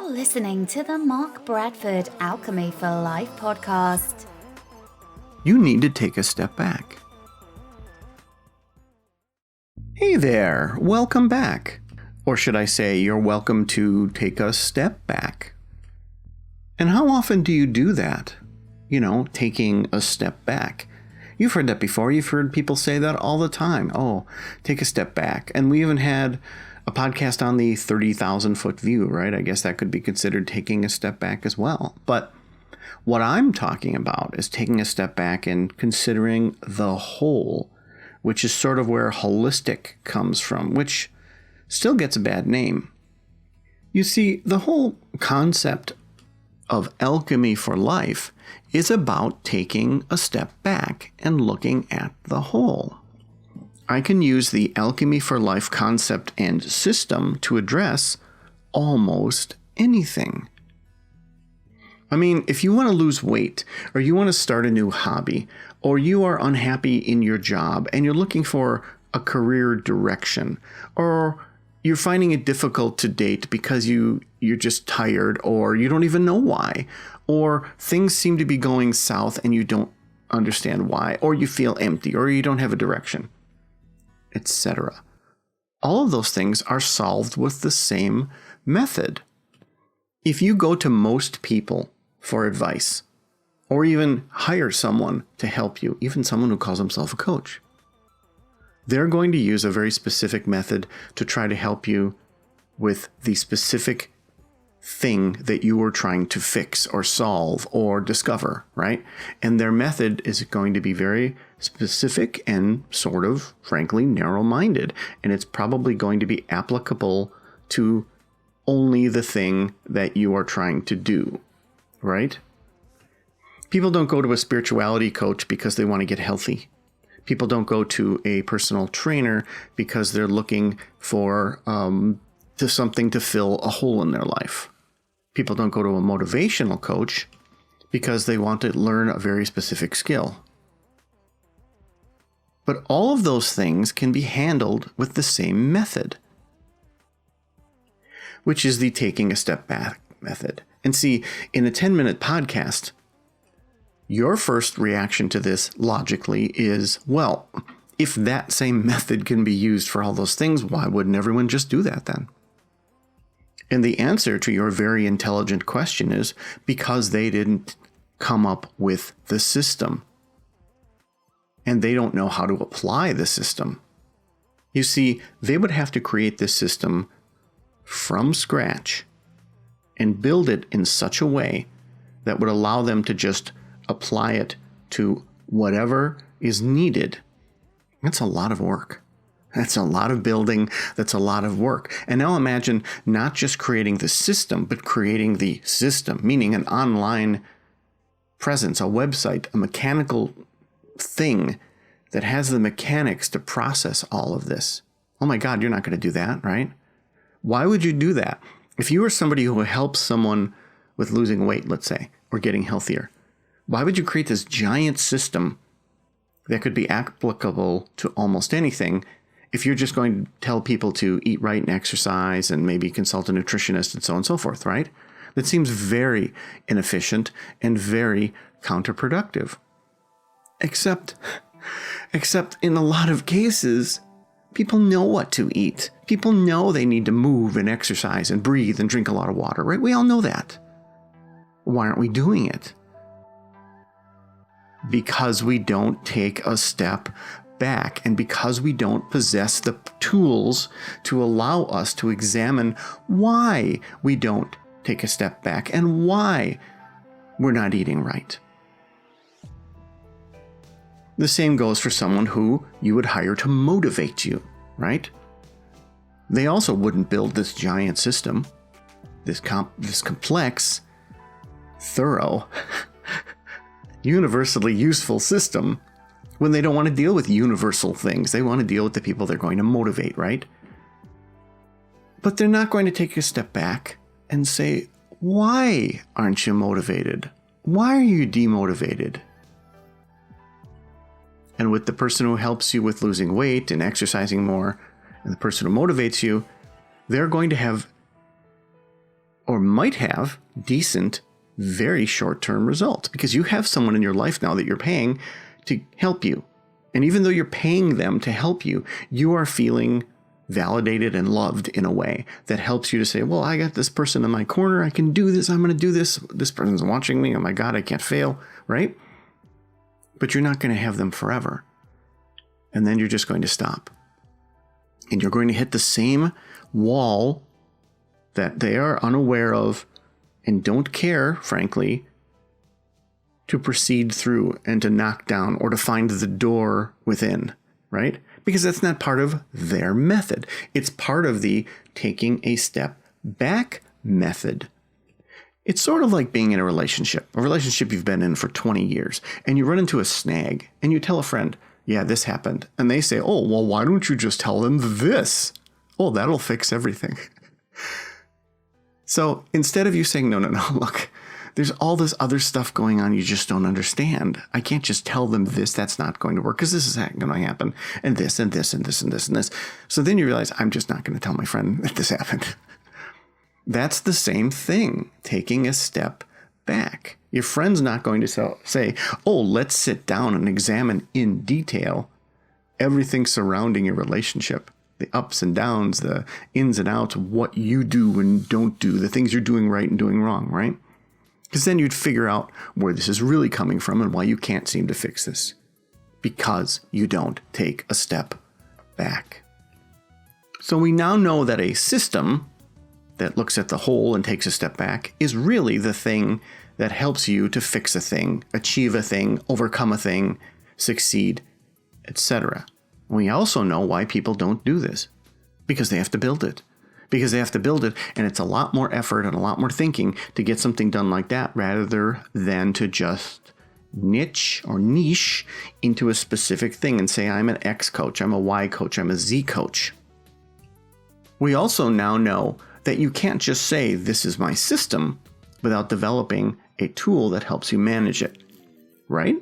You're listening to the Mark Bradford Alchemy for Life podcast. You need to take a step back. Hey there, welcome back. Or should I say, you're welcome to take a step back. And how often do you do that? Taking a step back. You've heard that before. You've heard people say that all the time. Oh, take a step back. And we even had a podcast on the 30,000 foot view, right? I guess that could be considered taking a step back as well. But what I'm talking about is taking a step back and considering the whole, which is sort of where holistic comes from, which still gets a bad name. You see, the whole concept of alchemy for life is about taking a step back and looking at the whole. I can use the alchemy for life concept and system to address almost anything. I mean, if you want to lose weight, or you want to start a new hobby, or you are unhappy in your job and you're looking for a career direction, or you're finding it difficult to date because you're just tired, or you don't even know why, or things seem to be going south and you don't understand why, or you feel empty, or you don't have a direction, etc. All of those things are solved with the same method. If you go to most people for advice, or even hire someone to help you, even someone who calls himself a coach, they're going to use a very specific method to try to help you with the specific thing that you were trying to fix or solve or discover, right? And their method is going to be very specific and sort of, frankly, narrow-minded. And it's probably going to be applicable to only the thing that you are trying to do, right? People don't go to a spirituality coach because they want to get healthy. People don't go to a personal trainer because they're looking for something to fill a hole in their life. People don't go to a motivational coach because they want to learn a very specific skill. But all of those things can be handled with the same method, which is the taking a step back method. And see, in a 10-minute podcast, your first reaction to this logically is, well, if that same method can be used for all those things, why wouldn't everyone just do that then? And the answer to your very intelligent question is because they didn't come up with the system. And they don't know how to apply the system. You see, they would have to create this system from scratch and build it in such a way that would allow them to just apply it to whatever is needed. That's a lot of work. That's a lot of building. That's a lot of work. And now imagine not just creating the system, but creating the system, meaning an online presence, a website, a mechanical thing that has the mechanics to process all of this. Oh my God, you're not going to do that, right? Why would you do that? If you were somebody who helps someone with losing weight, let's say, or getting healthier, why would you create this giant system that could be applicable to almost anything if you're just going to tell people to eat right and exercise and maybe consult a nutritionist and so on and so forth, right? That seems very inefficient and very counterproductive. Except in a lot of cases, people know what to eat. People know they need to move and exercise and breathe and drink a lot of water, right? We all know that. Why aren't we doing it? Because we don't take a step back, and because we don't possess the tools to allow us to examine why we don't take a step back and why we're not eating right. The same goes for someone who you would hire to motivate you, right? They also wouldn't build this giant system, this complex, thorough, universally useful system when they don't want to deal with universal things. They want to deal with the people they're going to motivate, right? But they're not going to take a step back and say, why aren't you motivated? Why are you demotivated? And with the person who helps you with losing weight and exercising more, and the person who motivates you, they're going to have or might have decent, very short-term results because you have someone in your life now that you're paying to help you. And even though you're paying them to help you, you are feeling validated and loved in a way that helps you to say, well, I got this person in my corner. I can do this. I'm going to do this. This person's watching me. Oh my God, I can't fail, right? But you're not going to have them forever. And then you're just going to stop. And you're going to hit the same wall that they are unaware of and don't care, frankly, to proceed through and to knock down or to find the door within, right? Because that's not part of their method. It's part of the taking a step back method. It's sort of like being in a relationship you've been in for 20 years, and you run into a snag and you tell a friend, yeah, this happened. And they say, oh, well, why don't you just tell them this? Oh, that'll fix everything. So instead of you saying, no, look, there's all this other stuff going on you just don't understand. I can't just tell them this. That's not going to work because this is going to happen. And this and this and this and this and this. So then you realize I'm just not going to tell my friend that this happened. That's the same thing, taking a step back. Your friend's not going to say, oh, let's sit down and examine in detail everything surrounding your relationship. The ups and downs, the ins and outs of what you do and don't do, the things you're doing right and doing wrong, right? Because then you'd figure out where this is really coming from and why you can't seem to fix this. Because you don't take a step back. So we now know that a system that looks at the whole and takes a step back is really the thing that helps you to fix a thing, achieve a thing, overcome a thing, succeed, etc. We also know why people don't do this. Because they have to build it. And it's a lot more effort and a lot more thinking to get something done like that rather than to just niche into a specific thing and say, I'm an X coach, I'm a Y coach, I'm a Z coach. We also now know that you can't just say, this is my system, without developing a tool that helps you manage it, right?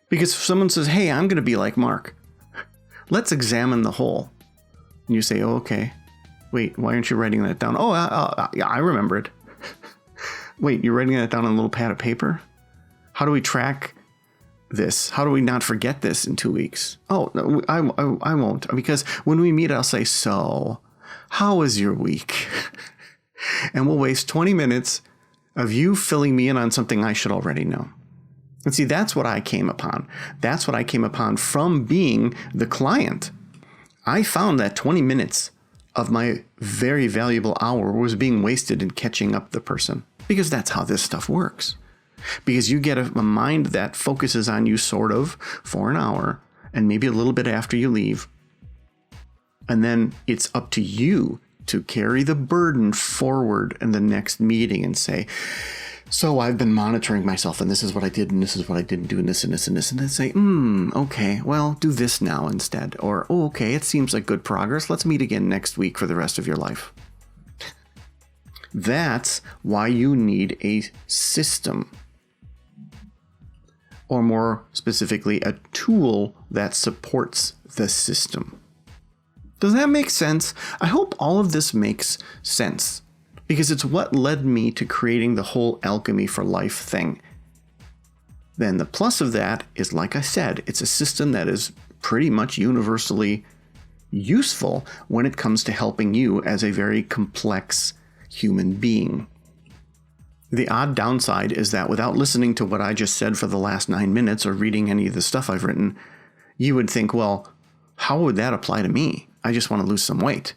Because if someone says, hey, I'm going to be like Mark, let's examine the whole. And you say, oh, okay. Wait, why aren't you writing that down? Oh, yeah, I remember it. Wait, you're writing that down on a little pad of paper? How do we track this? How do we not forget this in 2 weeks? Oh, no, I won't. Because when we meet, I'll say, so, how was your week? And we'll waste 20 minutes of you filling me in on something I should already know. And see, that's what I came upon. That's what I came upon from being the client. I found that 20 minutes of my very valuable hour was being wasted in catching up the person. Because that's how this stuff works. Because you get a mind that focuses on you sort of for an hour and maybe a little bit after you leave. And then it's up to you to carry the burden forward in the next meeting and say, so I've been monitoring myself and this is what I did and this is what I didn't do and this and this and this. And then say, okay, well, do this now instead. Or, oh, okay, it seems like good progress. Let's meet again next week for the rest of your life. That's why you need a system. Or more specifically, a tool that supports the system. Does that make sense? I hope all of this makes sense. Because it's what led me to creating the whole Alchemy for Life thing. Then the plus of that is, like I said, it's a system that is pretty much universally useful when it comes to helping you as a very complex human being. The odd downside is that without listening to what I just said for the last 9 minutes or reading any of the stuff I've written, you would think, well, how would that apply to me? I just want to lose some weight.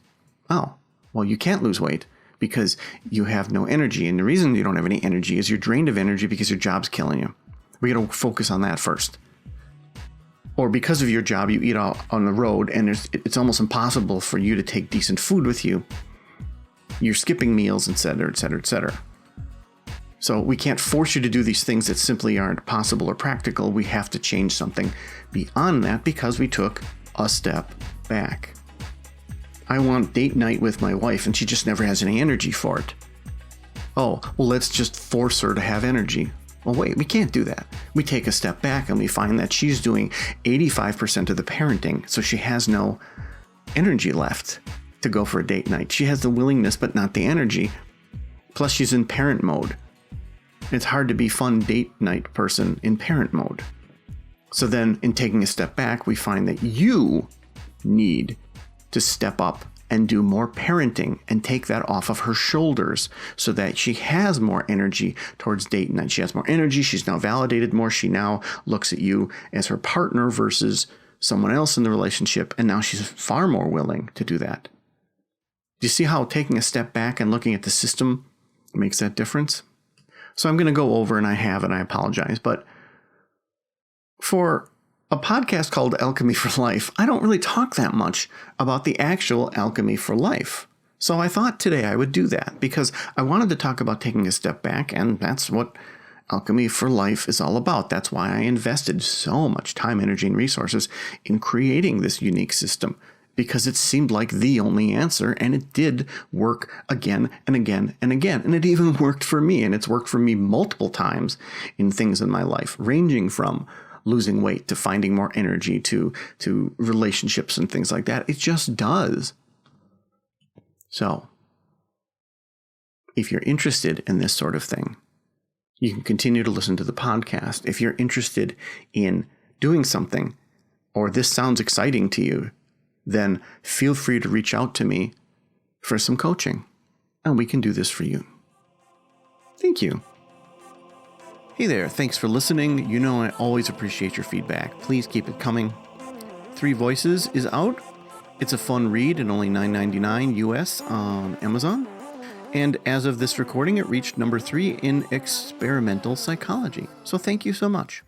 Oh, well, you can't lose weight because you have no energy. And the reason you don't have any energy is you're drained of energy because your job's killing you. We got to focus on that first. Or because of your job, you eat out on the road and it's almost impossible for you to take decent food with you. You're skipping meals, etc., etc., etc. So we can't force you to do these things that simply aren't possible or practical. We have to change something beyond that because we took a step back. I want date night with my wife and she just never has any energy for it. Oh, well, let's just force her to have energy. Well, wait, we can't do that. We take a step back and we find that she's doing 85% of the parenting, so she has no energy left to go for a date night. She has the willingness, but not the energy. Plus, she's in parent mode. It's hard to be fun date night person in parent mode. So then, in taking a step back, we find that you need to step up and do more parenting and take that off of her shoulders so that she has more energy towards date night. She has more energy. She's now validated more. She now looks at you as her partner versus someone else in the relationship. And now she's far more willing to do that. Do you see how taking a step back and looking at the system makes that difference? So I'm going to go over, and I have, and I apologize, but for a podcast called Alchemy for Life, I don't really talk that much about the actual alchemy for life. So I thought today I would do that because I wanted to talk about taking a step back, and that's what Alchemy for Life is all about. That's why I invested so much time, energy, and resources in creating this unique system, because it seemed like the only answer, and it did work again and again and again. And it even worked for me, and it's worked for me multiple times in things in my life, ranging from losing weight to finding more energy to relationships and things like that. It just does. So if you're interested in this sort of thing, you can continue to listen to the podcast. If you're interested in doing something, or this sounds exciting to you, then feel free to reach out to me for some coaching, and we can do this for you. Thank you. Hey there, thanks for listening. You know I always appreciate your feedback. Please keep it coming. 3 Voices is out. It's a fun read and only $9.99 US on Amazon. And as of this recording, it reached number 3 in experimental psychology. So thank you so much.